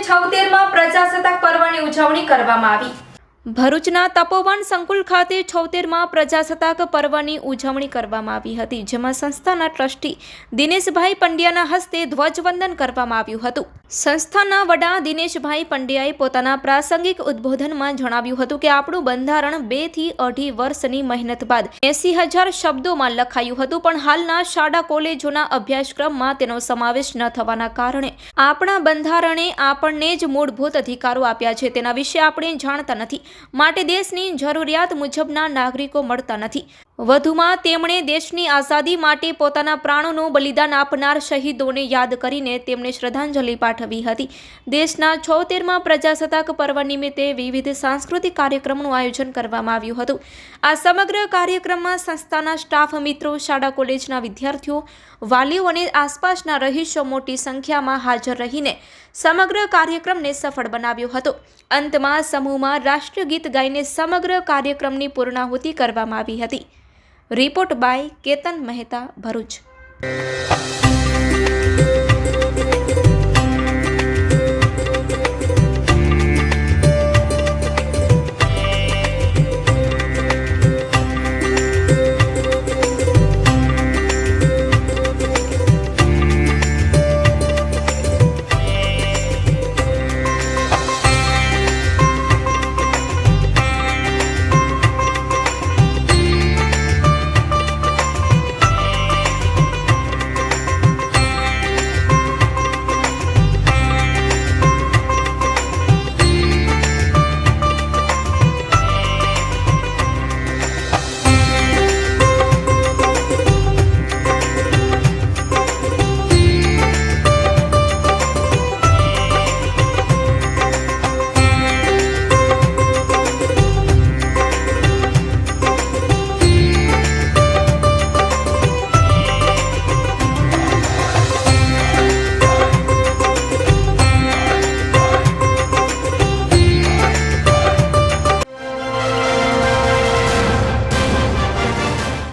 76માં પ્રજાસત્તાક પર્વની ઉજવણી કરવામાં આવી। ભરૂચના તપોવન સંકુલ ખાતે 76માં પ્રજાસત્તાક પર્વની ઉજવણી કરવામાં આવી હતી, જેમાં સંસ્થાના ટ્રસ્ટી દિનેશભાઈ પંડ્યાના હસ્તે ધ્વજવંદન કરવામાં આવ્યું હતું। સંસ્થાના વડા દિનેશભાઈ પંડ્યાએ પોતાના પ્રાસંગિક ઉદ્બોધનમાં જણાવ્યું હતું કે આપણું બંધારણ 2 થી 2.5 વર્ષની મહેનત બાદ 80,000 શબ્દોમાં લખાયું હતું, પણ હાલના શાળા કોલેજોના અભ્યાસક્રમમાં તેનો સમાવેશ ન થવાના કારણે આપણા બંધારણે આપણને જ મૂળભૂત અધિકારો આપ્યા છે, તેના વિશે આપણે જાણતા નથી, માટે દેશની જરૂરિયાત મુજબના નાગરિકો મળતા નથી। વધુમાં તેમણે દેશની આઝાદી માટે પોતાના પ્રાણોનું બલિદાન આપનાર શહીદોને યાદ કરીને તેમને શ્રદ્ધાંજલિ પાઠવી હતી। દેશના 76માં પ્રજાસત્તાક પર્વ નિમિત્તે વિવિધ સાંસ્કૃતિક કાર્યક્રમોનું આયોજન કરવામાં આવ્યું હતું। આ સમગ્ર કાર્યક્રમમાં સંસ્થાના સ્ટાફ મિત્રો, શાળા કોલેજના વિદ્યાર્થીઓ, વાલીઓ અને આસપાસના રહીશો મોટી સંખ્યામાં હાજર રહીને સમગ્ર કાર્યક્રમને સફળ બનાવ્યો હતો। અંતમાં સમૂહમાં રાષ્ટ્રગીત ગાઈને સમગ્ર કાર્યક્રમની પૂર્ણાહુતિ કરવામાં આવી હતી। Report by Ketan Mehta, Bharuch.